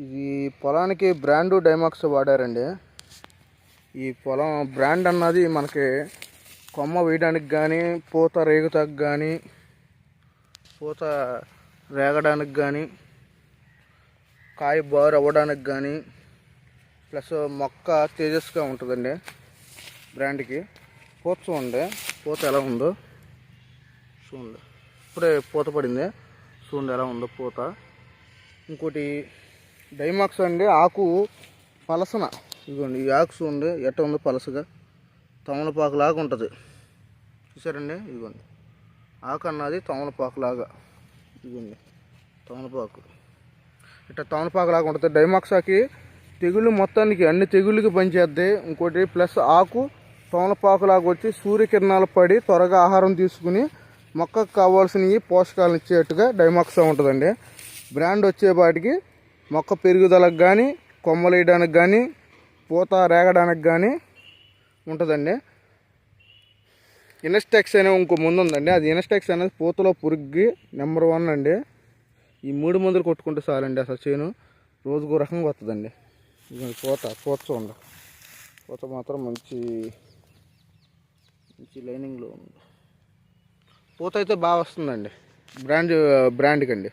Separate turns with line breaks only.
ఇది పొలానికి బ్రాండు డైమాక్స్ వాడారండి. ఈ పొలం బ్రాండ్ అన్నది మనకి కొమ్మ వేయడానికి కానీ, పూత రేగుతాకు కానీ, పూత రేగడానికి కానీ, కాయ బారు అవ్వడానికి కానీ, ప్లస్ మొక్క తేజస్గా ఉంటుందండి బ్రాండ్కి. పూత చూడండి, పూత ఎలా ఉందో చూడండి. ఇప్పుడే పూత పడింది చూడండి ఎలా ఉందో పూత. ఇంకోటి డైమాక్స్ అండి, ఆకు పలసన ఇదిగోండి. ఈ ఆకు చూడండి ఎట్ట ఉందో పలసగా, తమలపాకులాగా ఉంటుంది చూసారండి. ఇదిగోండి ఆకు అన్నది తమలపాకులాగా, ఇదిగోండి తమలపాకు ఇట్లా తమలపాకులాగా ఉంటుంది. డైమాక్సాకి తెగుళ్ళు మొత్తానికి అన్ని తెగుళ్ళకి పనిచేద్ది. ఇంకోటి ప్లస్ ఆకు తమలపాకులాగా వచ్చి సూర్యకిరణాలు పడి త్వరగా ఆహారం తీసుకుని మొక్కకు కావాల్సినవి పోషకాలను ఇచ్చేట్టుగా డైమాక్సా ఉంటుందండి. బ్రాండ్ వచ్చేపాటికి మొక్క పెరుగుదలకు కానీ, కొమ్మలు వేయడానికి కానీ, పూత రేగడానికి కానీ ఉంటుందండి. ఇన్స్టెక్స్ అనే ఇంకో ముందు ఉందండి. అది ఇన్స్టెక్స్ అనేది పూతలో పురుగుకి నెంబర్ 1 అండి. ఈ 3 మందులు కొట్టుకుంటే చాలండి, అసలు చేను రోజుకో రకంగా వస్తుందండి. ఇది పూత చూడండి, పూత మాత్రం మంచి లైనింగ్లో ఉంది. పూత అయితే బాగా వస్తుందండి బ్రాండ్కి అండి.